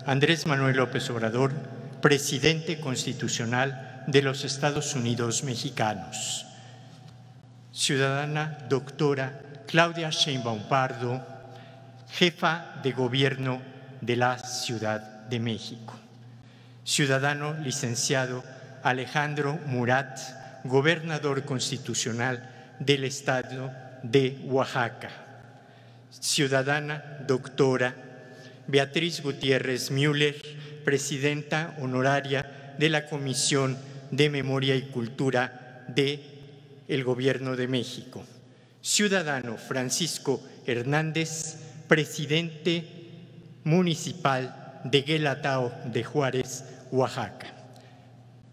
Andrés Manuel López Obrador, presidente constitucional de los Estados Unidos mexicanos. Ciudadana doctora Claudia Sheinbaum Pardo, jefa de gobierno de la Ciudad de México. Ciudadano licenciado Alejandro Murat, gobernador constitucional del Estado de Oaxaca. Ciudadana doctora Beatriz Gutiérrez Müller, presidenta honoraria de la Comisión de Memoria y Cultura del Gobierno de México. Ciudadano Francisco Hernández, presidente municipal de Guelatao de Juárez, Oaxaca.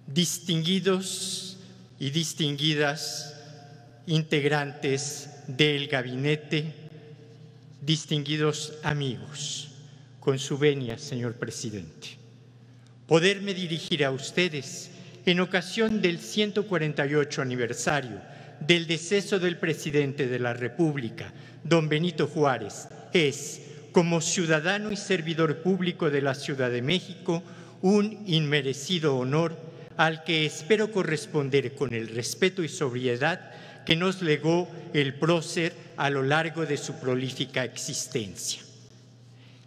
Distinguidos y distinguidas integrantes del gabinete, distinguidos amigos, con su venia, señor presidente, poderme dirigir a ustedes en ocasión del 148 aniversario del deceso del presidente de la República, don Benito Juárez, es, como ciudadano y servidor público de la Ciudad de México, un inmerecido honor al que espero corresponder con el respeto y sobriedad que nos legó el prócer a lo largo de su prolífica existencia.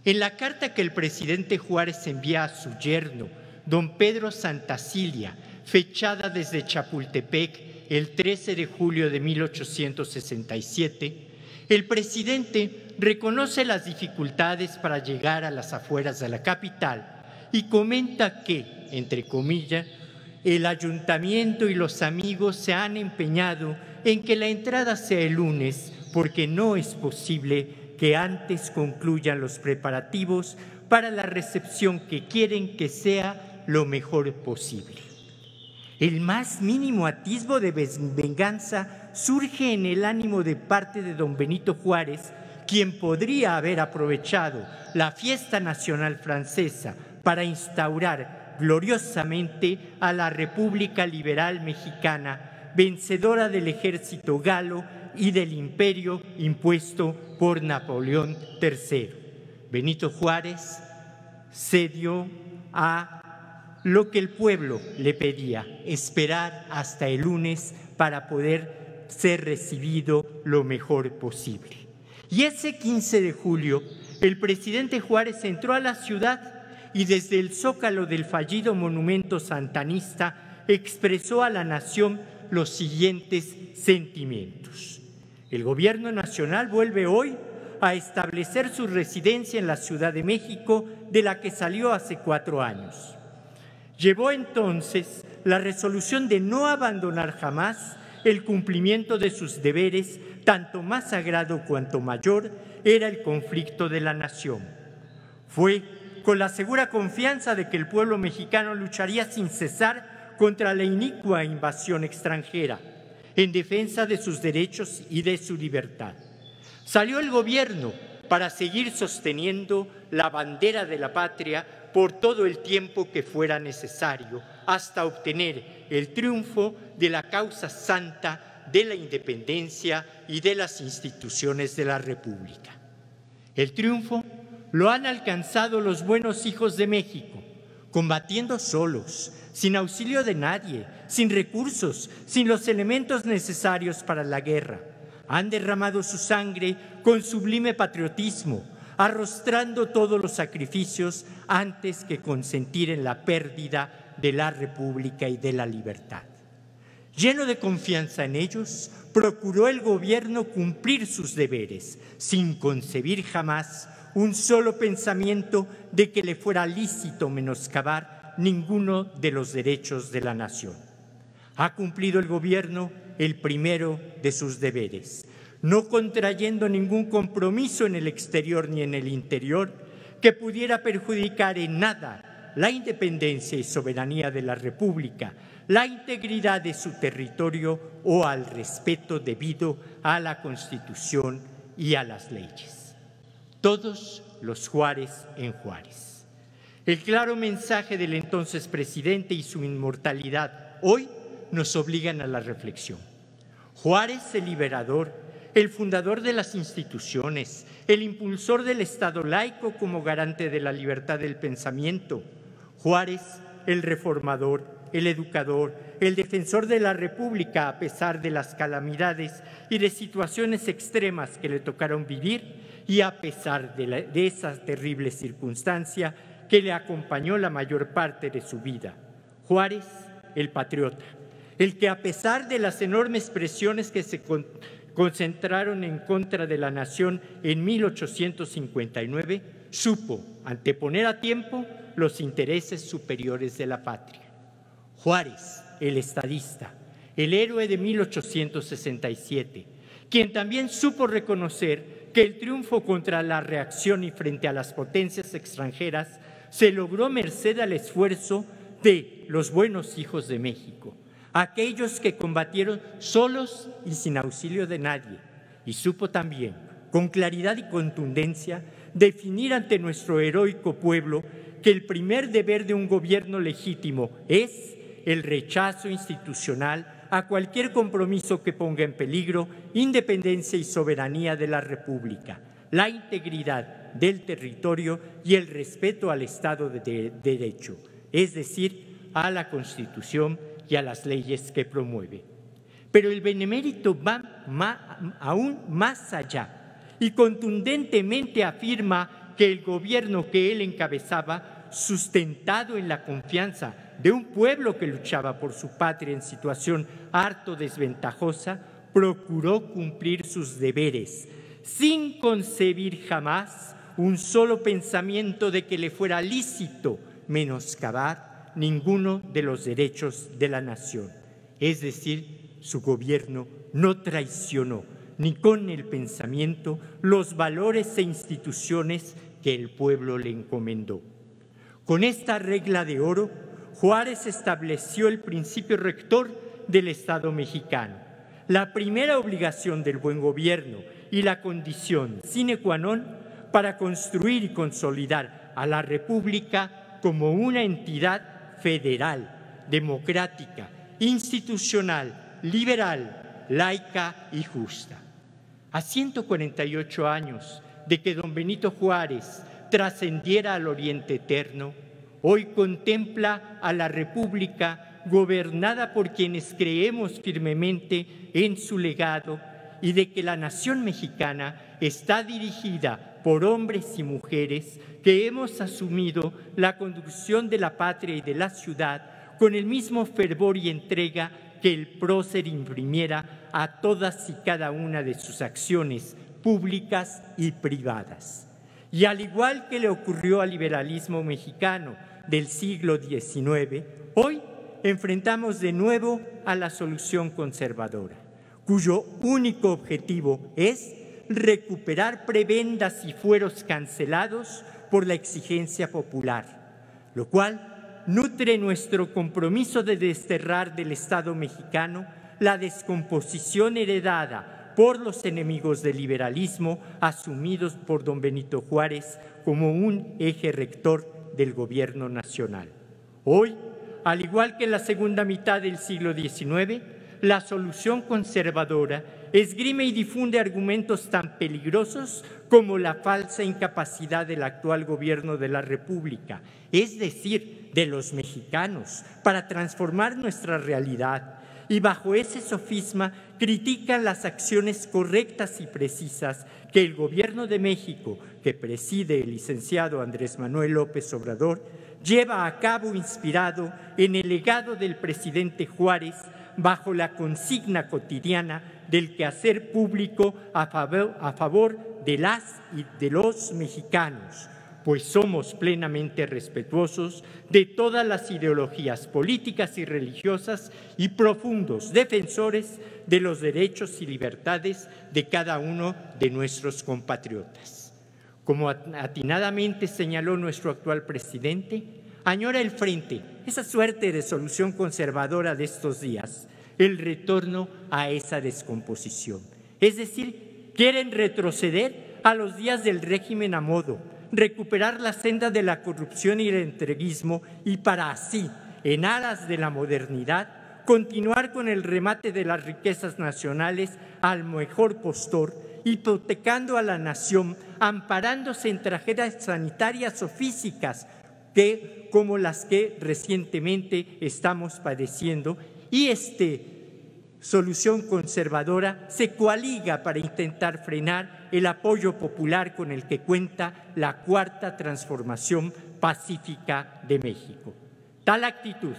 En la carta que el presidente Juárez envía a su yerno, don Pedro Santacilia, fechada desde Chapultepec el 13 de julio de 1867, el presidente reconoce las dificultades para llegar a las afueras de la capital y comenta que, entre comillas, el ayuntamiento y los amigos se han empeñado en que la entrada sea el lunes porque no es posible que antes concluyan los preparativos para la recepción que quieren que sea lo mejor posible. El más mínimo atisbo de venganza surge en el ánimo de parte de don Benito Juárez, quien podría haber aprovechado la fiesta nacional francesa para instaurar gloriosamente a la República Liberal Mexicana, vencedora del ejército galo y del imperio impuesto por Napoleón III. Benito Juárez cedió a lo que el pueblo le pedía, esperar hasta el lunes para poder ser recibido lo mejor posible. Y ese 15 de julio, el presidente Juárez entró a la ciudad y desde el zócalo del fallido monumento santanista expresó a la nación los siguientes sentimientos. El gobierno nacional vuelve hoy a establecer su residencia en la Ciudad de México, de la que salió hace 4 años. Llevó entonces la resolución de no abandonar jamás el cumplimiento de sus deberes, tanto más sagrado cuanto mayor era el conflicto de la nación. Fue con la segura confianza de que el pueblo mexicano lucharía sin cesar contra la inicua invasión extranjera, en defensa de sus derechos y de su libertad. Salió el gobierno para seguir sosteniendo la bandera de la patria por todo el tiempo que fuera necesario, hasta obtener el triunfo de la causa santa de la independencia y de las instituciones de la República. El triunfo lo han alcanzado los buenos hijos de México, combatiendo solos, sin auxilio de nadie, sin recursos, sin los elementos necesarios para la guerra. Han derramado su sangre con sublime patriotismo, arrostrando todos los sacrificios antes que consentir en la pérdida de la República y de la libertad. Lleno de confianza en ellos, procuró el gobierno cumplir sus deberes, sin concebir jamás un solo pensamiento de que le fuera lícito menoscabar ninguno de los derechos de la nación. Ha cumplido el gobierno el primero de sus deberes, no contrayendo ningún compromiso en el exterior ni en el interior que pudiera perjudicar en nada la independencia y soberanía de la República, la integridad de su territorio o al respeto debido a la Constitución y a las leyes. Todos los Juárez en Juárez. El claro mensaje del entonces presidente y su inmortalidad hoy nos obligan a la reflexión. Juárez el liberador, el fundador de las instituciones, el impulsor del Estado laico como garante de la libertad del pensamiento. Juárez, el reformador, el educador, el defensor de la República a pesar de las calamidades y de situaciones extremas que le tocaron vivir y a pesar de esa terrible circunstancia que le acompañó la mayor parte de su vida. Juárez, el patriota, el que a pesar de las enormes presiones que se concentraron en contra de la nación en 1859, supo anteponer a tiempo los intereses superiores de la patria. Juárez, el estadista, el héroe de 1867, quien también supo reconocer que el triunfo contra la reacción y frente a las potencias extranjeras se logró merced al esfuerzo de los buenos hijos de México, aquellos que combatieron solos y sin auxilio de nadie, y supo también, con claridad y contundencia, definir ante nuestro heroico pueblo que el primer deber de un gobierno legítimo es el rechazo institucional a cualquier compromiso que ponga en peligro independencia y soberanía de la República, la integridad del territorio y el respeto al Estado de Derecho, es decir, a la Constitución y a las leyes que promueve. Pero el benemérito va aún más allá y contundentemente afirma que el gobierno que él encabezaba, sustentado en la confianza de un pueblo que luchaba por su patria en situación harto desventajosa, procuró cumplir sus deberes, sin concebir jamás un solo pensamiento de que le fuera lícito menoscabar ninguno de los derechos de la nación. Es decir, su gobierno no traicionó ni con el pensamiento los valores e instituciones que el pueblo le encomendó. Con esta regla de oro, Juárez estableció el principio rector del Estado mexicano, la primera obligación del buen gobierno y la condición sine qua non para construir y consolidar a la República como una entidad federal, democrática, institucional, liberal, laica y justa. A 148 años de que don Benito Juárez trascendiera al Oriente Eterno, hoy contempla a la República gobernada por quienes creemos firmemente en su legado y de que la nación mexicana está dirigida por hombres y mujeres que hemos asumido la conducción de la patria y de la ciudad con el mismo fervor y entrega que el prócer imprimiera a todas y cada una de sus acciones públicas y privadas. Y al igual que le ocurrió al liberalismo mexicano del siglo XIX, hoy enfrentamos de nuevo a la solución conservadora, cuyo único objetivo es recuperar prebendas y fueros cancelados por la exigencia popular, lo cual nutre nuestro compromiso de desterrar del Estado mexicano la descomposición heredada por los enemigos del liberalismo asumidos por don Benito Juárez como un eje rector del gobierno nacional. Hoy, al igual que en la segunda mitad del siglo XIX, la solución conservadora esgrime y difunde argumentos tan peligrosos como la falsa incapacidad del actual gobierno de la República, es decir, de los mexicanos, para transformar nuestra realidad. Y bajo ese sofisma critican las acciones correctas y precisas que el Gobierno de México, que preside el licenciado Andrés Manuel López Obrador, lleva a cabo inspirado en el legado del presidente Juárez bajo la consigna cotidiana del quehacer público a favor de las y de los mexicanos, pues somos plenamente respetuosos de todas las ideologías políticas y religiosas y profundos defensores de los derechos y libertades de cada uno de nuestros compatriotas. Como atinadamente señaló nuestro actual presidente, añora el frente, esa suerte de solución conservadora de estos días, el retorno a esa descomposición. Es decir, quieren retroceder a los días del régimen a modo, recuperar la senda de la corrupción y el entreguismo y para así, en aras de la modernidad, continuar con el remate de las riquezas nacionales al mejor postor, hipotecando a la nación, amparándose en tragedias sanitarias o físicas como las que recientemente estamos padeciendo, y solución conservadora se coaliga para intentar frenar el apoyo popular con el que cuenta la Cuarta Transformación Pacífica de México. Tal actitud,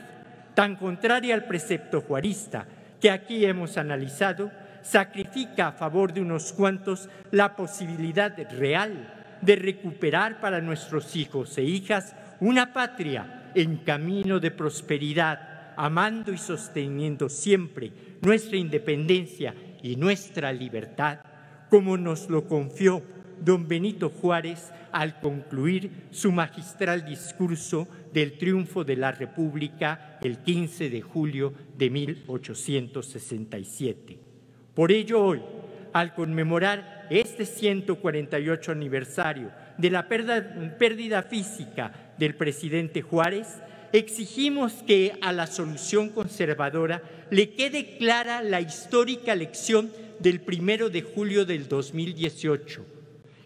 tan contraria al precepto juarista que aquí hemos analizado, sacrifica a favor de unos cuantos la posibilidad real de recuperar para nuestros hijos e hijas una patria en camino de prosperidad, amando y sosteniendo siempre nuestra independencia y nuestra libertad, como nos lo confió don Benito Juárez al concluir su magistral discurso del triunfo de la República el 15 de julio de 1867. Por ello hoy, al conmemorar este 148 aniversario de la pérdida física del presidente Juárez, exigimos que a la solución conservadora le quede clara la histórica lección del 1 de julio del 2018.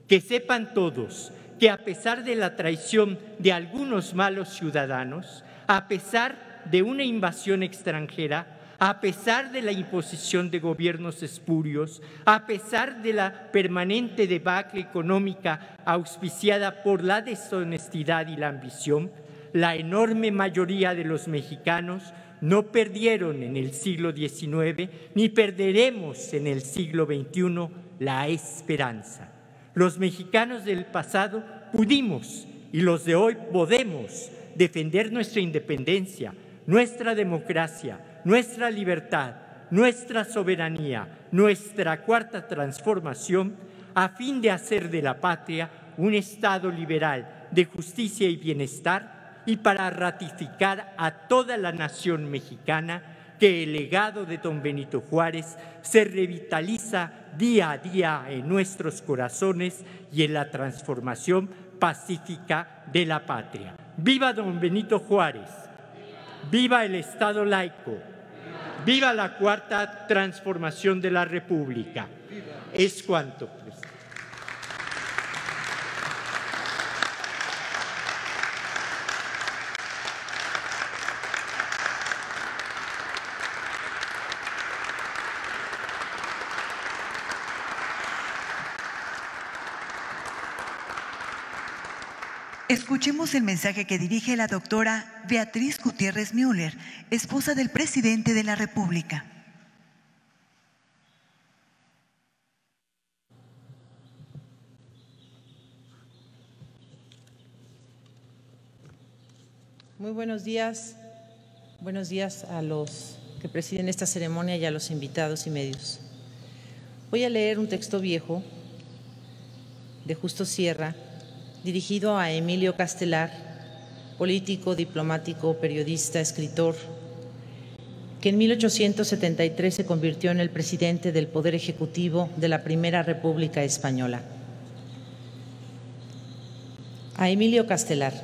Que sepan todos que a pesar de la traición de algunos malos ciudadanos, a pesar de una invasión extranjera, a pesar de la imposición de gobiernos espurios, a pesar de la permanente debacle económica auspiciada por la deshonestidad y la ambición, la enorme mayoría de los mexicanos no perdieron en el siglo XIX ni perderemos en el siglo XXI la esperanza. Los mexicanos del pasado pudimos y los de hoy podemos defender nuestra independencia, nuestra democracia, nuestra libertad, nuestra soberanía, nuestra cuarta transformación, a fin de hacer de la patria un Estado liberal de justicia y bienestar, y para ratificar a toda la nación mexicana que el legado de don Benito Juárez se revitaliza día a día en nuestros corazones y en la transformación pacífica de la patria. ¡Viva don Benito Juárez! ¡Viva el Estado laico! ¡Viva la Cuarta Transformación de la República! Es cuanto, presidente. Escuchemos el mensaje que dirige la doctora Beatriz Gutiérrez Müller, esposa del presidente de la República. Muy buenos días a los que presiden esta ceremonia y a los invitados y medios. Voy a leer un texto viejo de Justo Sierra, dirigido a Emilio Castelar, político, diplomático, periodista, escritor, que en 1873 se convirtió en el presidente del Poder Ejecutivo de la Primera República Española. A Emilio Castelar: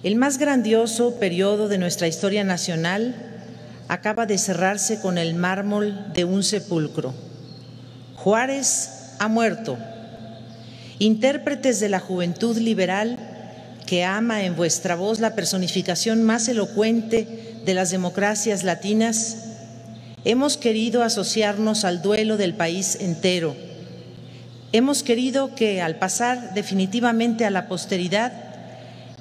el más grandioso periodo de nuestra historia nacional acaba de cerrarse con el mármol de un sepulcro. Juárez ha muerto. Intérpretes de la juventud liberal, que ama en vuestra voz la personificación más elocuente de las democracias latinas, hemos querido asociarnos al duelo del país entero. Hemos querido que, al pasar definitivamente a la posteridad,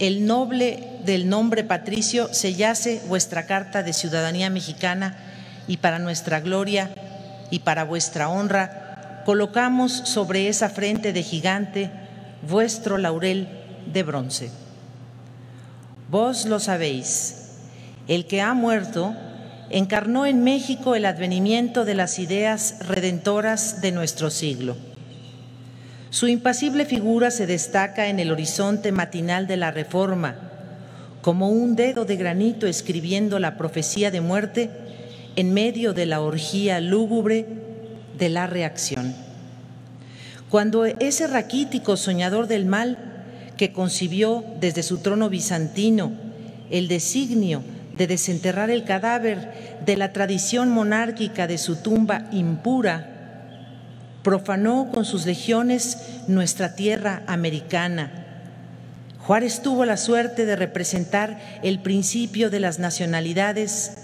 el noble del nombre patricio sellase vuestra Carta de Ciudadanía Mexicana, y para nuestra gloria y para vuestra honra colocamos sobre esa frente de gigante vuestro laurel de bronce. Vos lo sabéis, el que ha muerto encarnó en México el advenimiento de las ideas redentoras de nuestro siglo. Su impasible figura se destaca en el horizonte matinal de la Reforma, como un dedo de granito escribiendo la profecía de muerte en medio de la orgía lúgubre de la reacción. Cuando ese raquítico soñador del mal, que concibió desde su trono bizantino el designio de desenterrar el cadáver de la tradición monárquica de su tumba impura, profanó con sus legiones nuestra tierra americana. Juárez tuvo la suerte de representar el principio de las nacionalidades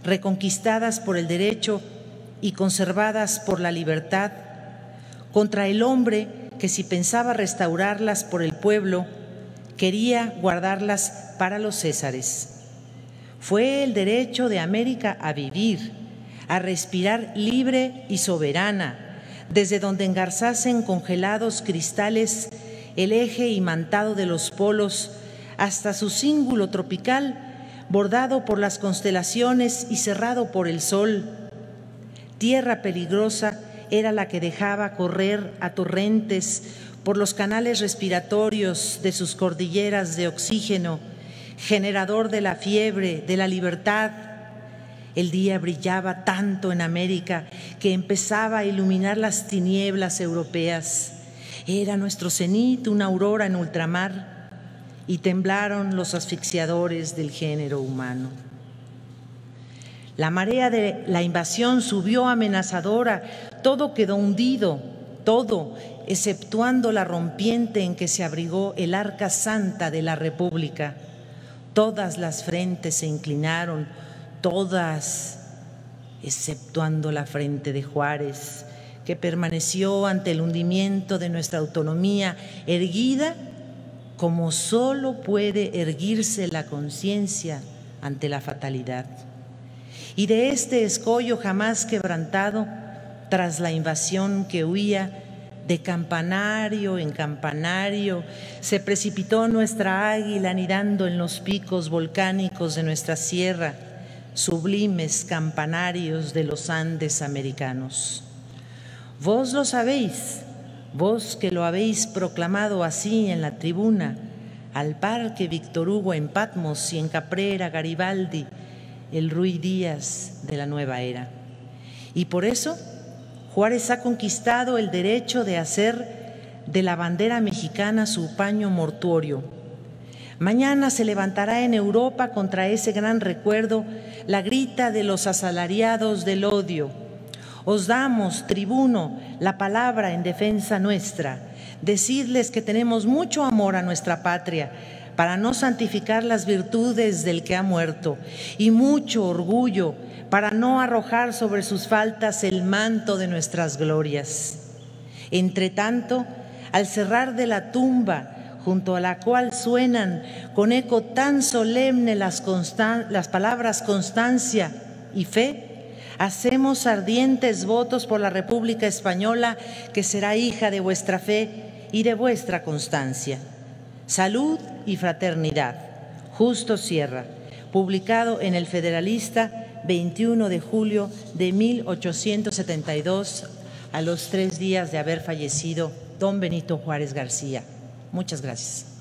reconquistadas por el derecho y conservadas por la libertad, contra el hombre que, si pensaba restaurarlas por el pueblo, quería guardarlas para los césares. Fue el derecho de América a vivir, a respirar libre y soberana, desde donde engarzasen congelados cristales el eje imantado de los polos hasta su cíngulo tropical, bordado por las constelaciones y cerrado por el sol. Tierra peligrosa era la que dejaba correr a torrentes por los canales respiratorios de sus cordilleras de oxígeno, generador de la fiebre, de la libertad. El día brillaba tanto en América que empezaba a iluminar las tinieblas europeas. Era nuestro cenit una aurora en ultramar, y temblaron los asfixiadores del género humano. La marea de la invasión subió amenazadora, todo quedó hundido, todo, exceptuando la rompiente en que se abrigó el arca santa de la República. Todas las frentes se inclinaron, todas, exceptuando la frente de Juárez, que permaneció ante el hundimiento de nuestra autonomía, erguida como solo puede erguirse la conciencia ante la fatalidad. Y de este escollo jamás quebrantado, tras la invasión que huía, de campanario en campanario, se precipitó nuestra águila anidando en los picos volcánicos de nuestra sierra, sublimes campanarios de los Andes americanos. Vos lo sabéis, vos que lo habéis proclamado así en la tribuna, al par que Víctor Hugo en Patmos y en Caprera Garibaldi, el Ruy Díaz de la nueva era. Y por eso Juárez ha conquistado el derecho de hacer de la bandera mexicana su paño mortuorio. Mañana se levantará en Europa contra ese gran recuerdo la grita de los asalariados del odio. Os damos, tribuno, la palabra en defensa nuestra. Decidles que tenemos mucho amor a nuestra patria, para no santificar las virtudes del que ha muerto, y mucho orgullo para no arrojar sobre sus faltas el manto de nuestras glorias. Entre tanto, al cerrar de la tumba, junto a la cual suenan con eco tan solemne las palabras constancia y fe, hacemos ardientes votos por la República Española, que será hija de vuestra fe y de vuestra constancia. Salud y fraternidad. Justo Sierra, publicado en El Federalista, 21 de julio de 1872, a los 3 días de haber fallecido don Benito Juárez García. Muchas gracias.